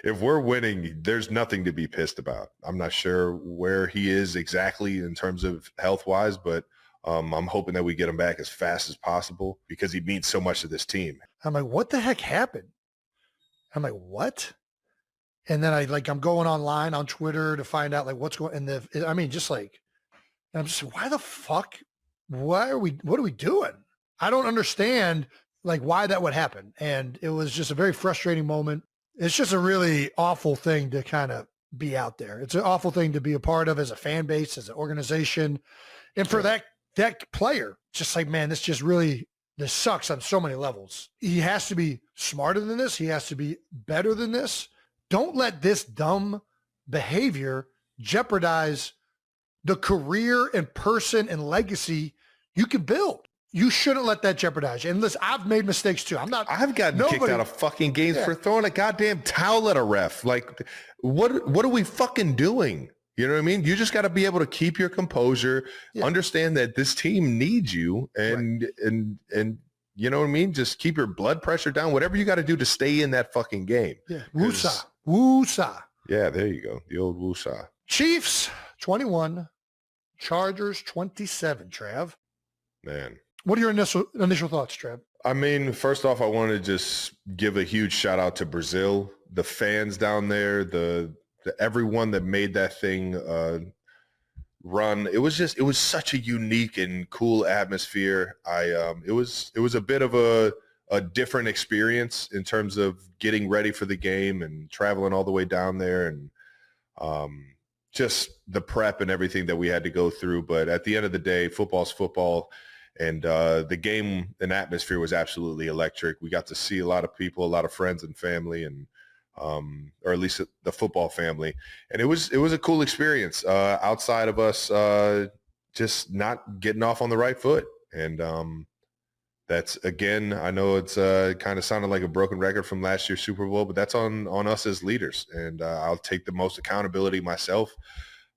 if we're winning, there's nothing to be pissed about. I'm not sure where he is exactly in terms of health-wise, but I'm hoping that we get him back as fast as possible because he means so much to this team. I'm like, what the heck happened? I'm like, what? And then I'm going online on Twitter to find out like what's going. And I'm just, why the fuck? What are we doing? I don't understand like why that would happen. And it was just a very frustrating moment. It's just a really awful thing to kind of be out there. It's an awful thing to be a part of as a fan base, as an organization. And for that player, just like, man, this sucks on so many levels. He has to be smarter than this. He has to be better than this. Don't let this dumb behavior jeopardize the career and person and legacy you can build. You shouldn't let that jeopardize you. And listen, I've made mistakes too. I've gotten kicked out of fucking games for throwing a goddamn towel at a ref. Like, what are we fucking doing? You know what I mean? You just got to be able to keep your composure, understand that this team needs you, and you know what I mean? Just keep your blood pressure down, whatever you got to do to stay in that fucking game. Yeah. Woosah. Yeah, there you go. The old woosah. Chiefs 21, Chargers 27, Trav. Man. What are your initial thoughts, Trav? I mean, first off, I want to just give a huge shout out to Brazil, the fans down there, the everyone that made that thing run. It was such a unique and cool atmosphere. It was a bit of a different experience in terms of getting ready for the game and traveling all the way down there, and just the prep and everything that we had to go through. But at the end of the day, football's football. And the game and atmosphere was absolutely electric. We got to see a lot of people, a lot of friends and family, and or at least the football family. And it was a cool experience outside of us just not getting off on the right foot. And that's, again, I know it's kind of sounded like a broken record from last year's Super Bowl, but that's on us as leaders. And I'll take the most accountability myself.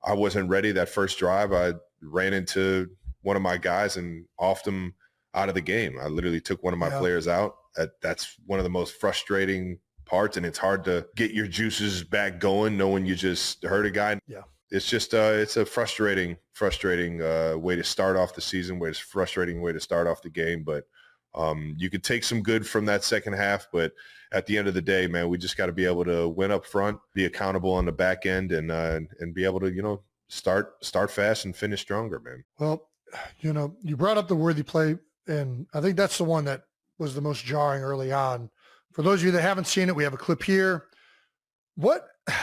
I wasn't ready that first drive. I ran into one of my guys and offed him out of the game. I literally took one of my players out. That's one of the most frustrating parts, and it's hard to get your juices back going knowing you just hurt a guy. Yeah. It's just it's a frustrating way to start off the season, frustrating way to start off the game. But you could take some good from that second half, but at the end of the day, man, we just got to be able to win up front, be accountable on the back end, and be able to, start fast and finish stronger, man. Well, you brought up the Worthy play, and I think that's the one that was the most jarring early on. For those of you that haven't seen it, we have a clip here.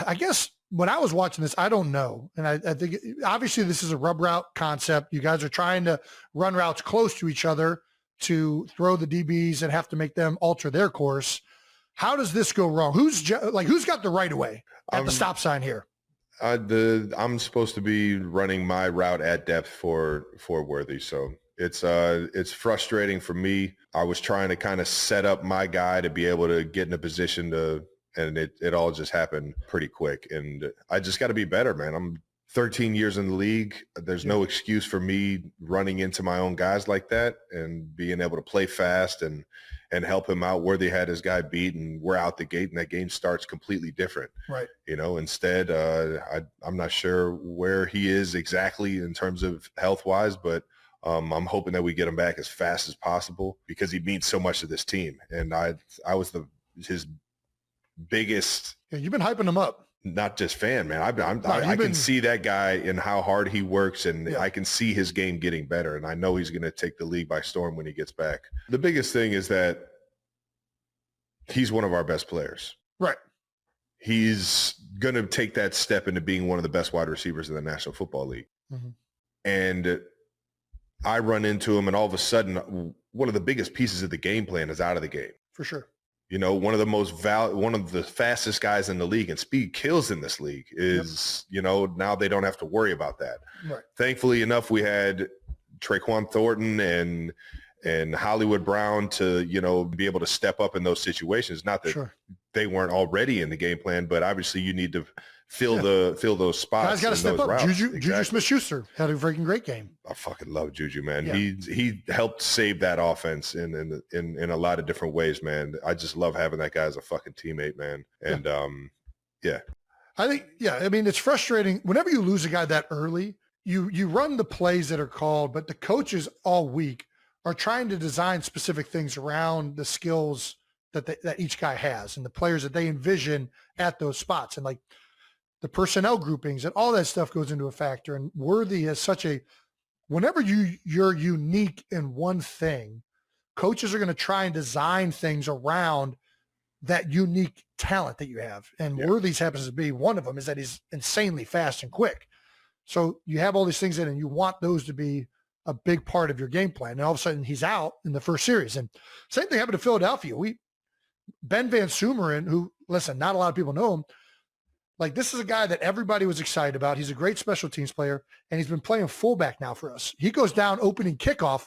I guess when I was watching this, I don't know. And I think obviously this is a rub route concept. You guys are trying to run routes close to each other to throw the DBs and have to make them alter their course. How does this go wrong? Who's got the right of way at the stop sign here? I'm supposed to be running my route at depth for Worthy, so it's frustrating for me. I was trying to kind of set up my guy to be able to get in a position and it all just happened pretty quick. And I just got to be better, man. I'm 13 years in the league. There's no excuse for me running into my own guys like that and being able to play fast and help him out. Worthy had his guy beat, and we're out the gate, and that game starts completely different. Right. Instead, I'm not sure where he is exactly in terms of health-wise, but I'm hoping that we get him back as fast as possible because he means so much to this team. And I was his biggest. Yeah, you've been hyping him up. Not just fan, man. I can see that guy and how hard he works, and I can see his game getting better. And I know he's going to take the league by storm when he gets back. The biggest thing is that he's one of our best players. Right. He's going to take that step into being one of the best wide receivers in the National Football League. Mm-hmm. And I run into him, and all of a sudden, one of the biggest pieces of the game plan is out of the game. For sure. One of the fastest guys in the league, and speed kills in this league is, now they don't have to worry about that. Right. Thankfully enough, we had Traquan Thornton and Hollywood Brown to, be able to step up in those situations. Not that they weren't already in the game plan, but obviously you need to fill those spots. Guys got to step up. Juju Smith-Schuster had a freaking great game. I fucking love Juju, man. Yeah. He helped save that offense in a lot of different ways, man. I just love having that guy as a fucking teammate, man. And Yeah. I think, yeah, I mean, it's frustrating. Whenever you lose a guy that early, you run the plays that are called, but the coaches all week are trying to design specific things around the skills that each guy has and the players that they envision at those spots. And like the personnel groupings and all that stuff goes into a factor. And Worthy has such a, whenever you're unique in one thing, coaches are going to try and design things around that unique talent that you have. And Worthy's happens to be one of them, is that he's insanely fast and quick. So you have all these things in, and you want those to be a big part of your game plan. And all of a sudden he's out in the first series. And same thing happened to Philadelphia. Ben Van Sumeren, who, listen, not a lot of people know him. Like, this is a guy that everybody was excited about. He's a great special teams player, and he's been playing fullback now for us. He goes down opening kickoff.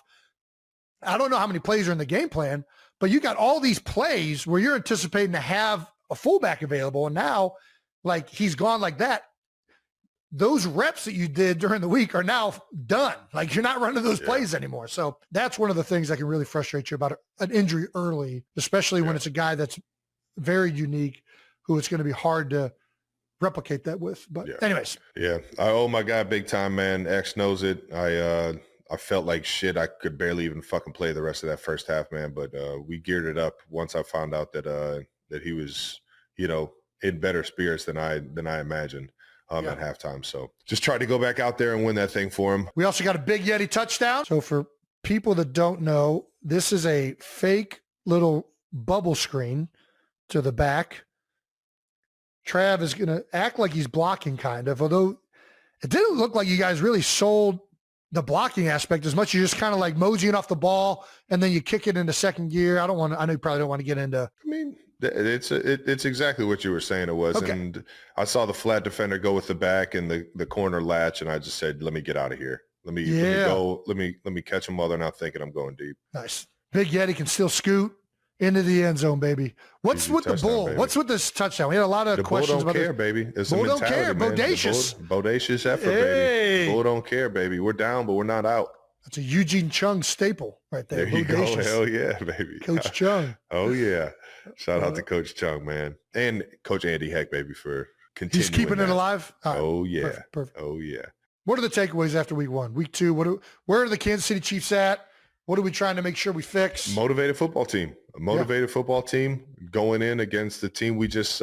I don't know how many plays are in the game plan, but you got all these plays where you're anticipating to have a fullback available. And now, like, he's gone like that. Those reps that you did during the week are now done. Like, you're not running those plays anymore. So that's one of the things that can really frustrate you about an injury early, especially when it's a guy that's very unique, who it's going to be hard to replicate that with. But anyways. Yeah. I owe my guy big time, man. X knows it. I felt like shit. I could barely even fucking play the rest of that first half, man. But we geared it up once I found out that he was, in better spirits than I imagined at halftime. So just tried to go back out there and win that thing for him. We also got a Big Yeti touchdown. So for people that don't know, this is a fake little bubble screen to the back. Trav is going to act like he's blocking kind of, although it didn't look like you guys really sold the blocking aspect as much. You're just kind of like moseying off the ball and then you kick it into second gear. I know you probably don't want to get into. I mean, it's exactly what you were saying it was. Okay. And I saw the flat defender go with the back and the corner latch. And I just said, let me get out of here. Let me go. Let me catch them while they're not thinking I'm going deep. Nice. Big Yeti can still scoot into the end zone, baby. What's with the bull? Baby. What's with this touchdown? We had a lot of questions about the bull. Don't care, baby. It's bull a mentality, don't care. Man. Bodacious. Bodacious effort, baby. Bull don't care, baby. We're down, but we're not out. That's a Eugene Chung staple right there. There you go. Hell yeah, baby. Coach Chung. Oh, yeah. Shout out to Coach Chung, man. And Coach Andy Heck, baby, for continuing. He's keeping it alive? Right. Oh, yeah. Perfect. Oh, yeah. What are the takeaways after week one? Week two, where are the Kansas City Chiefs at? What are we trying to make sure we fix? Motivated football team. A motivated football team going in against the team we just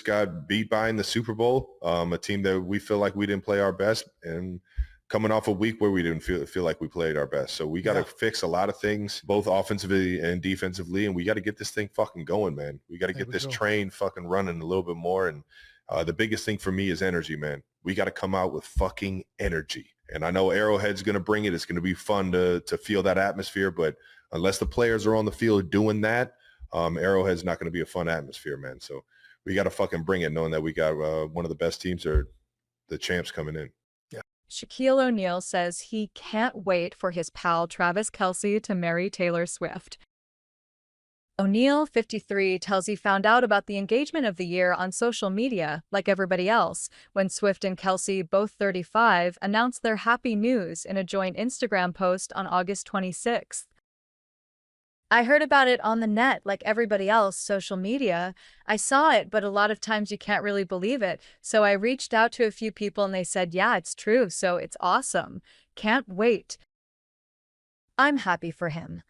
got beat by in the Super Bowl. A team that we feel like we didn't play our best, and coming off a week where we didn't feel like we played our best. So we got to fix a lot of things, both offensively and defensively, and we got to get this thing fucking going, man. We got to get this train fucking running a little bit more. And the biggest thing for me is energy, man. We got to come out with fucking energy. And I know Arrowhead's going to bring it. It's going to be fun to feel that atmosphere. But unless the players are on the field doing that, Arrowhead's not going to be a fun atmosphere, man. So we got to fucking bring it, knowing that we got one of the best teams, or the champs, coming in. Yeah. Shaquille O'Neal says he can't wait for his pal Travis Kelce to marry Taylor Swift. O'Neal, 53, tells he found out about the engagement of the year on social media, like everybody else, when Swift and Kelsey, both 35, announced their happy news in a joint Instagram post on August 26th. I heard about it on the net, like everybody else, social media. I saw it, but a lot of times you can't really believe it. So I reached out to a few people and they said, yeah, it's true. So it's awesome. Can't wait. I'm happy for him.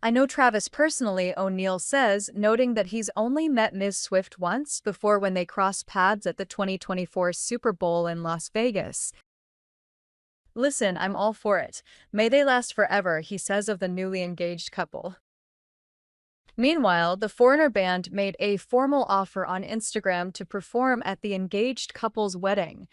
I know Travis personally, O'Neal says, noting that he's only met Ms. Swift once before, when they crossed paths at the 2024 Super Bowl in Las Vegas. Listen, I'm all for it. May they last forever, he says of the newly engaged couple. Meanwhile, the Foreigner band made a formal offer on Instagram to perform at the engaged couple's wedding.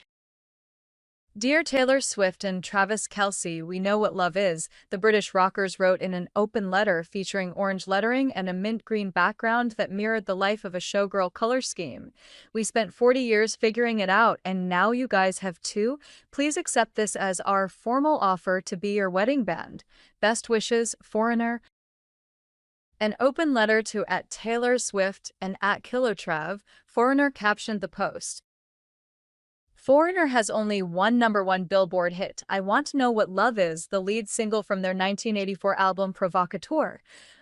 Dear Taylor Swift and Travis Kelce, we know what love is, the British rockers wrote in an open letter featuring orange lettering and a mint green background that mirrored the life of a showgirl color scheme. We spent 40 years figuring it out, and now you guys have too. Please accept this as our formal offer to be your wedding band. Best wishes, Foreigner. An open letter to @Taylor Swift and @KilloTrav, Foreigner captioned the post. Foreigner has only one #1 Billboard hit, I Want to Know What Love Is, the lead single from their 1984 album Provocateur.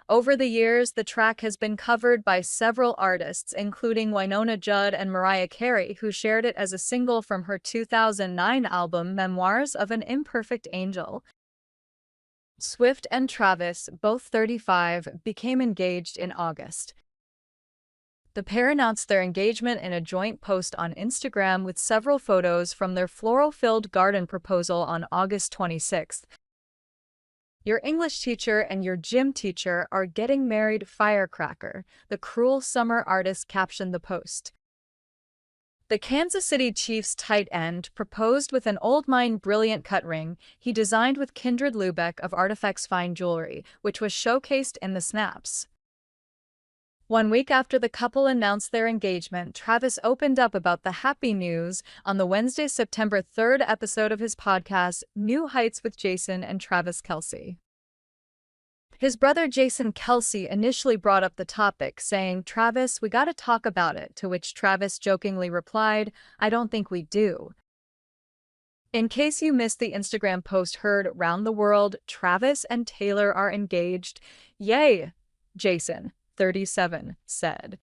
Over the years, the track has been covered by several artists, including Winona Judd and Mariah Carey, who shared it as a single from her 2009 album Memoirs of an Imperfect Angel. Swift and Travis, both 35, became engaged in August. The pair announced their engagement in a joint post on Instagram with several photos from their floral-filled garden proposal on August 26th. Your English teacher and your gym teacher are getting married, firecracker, the cruel summer artist captioned the post. The Kansas City Chiefs tight end proposed with an Old Mine brilliant cut ring he designed with Kindred Lubeck of Artifacts Fine Jewelry, which was showcased in the snaps. 1 week after the couple announced their engagement, Travis opened up about the happy news on the Wednesday, September 3rd episode of his podcast, New Heights with Jason and Travis Kelce. His brother Jason Kelce initially brought up the topic, saying, "Travis, we gotta talk about it," to which Travis jokingly replied, "I don't think we do." In case you missed the Instagram post heard round the world, Travis and Taylor are engaged. Yay, Jason, 37, said.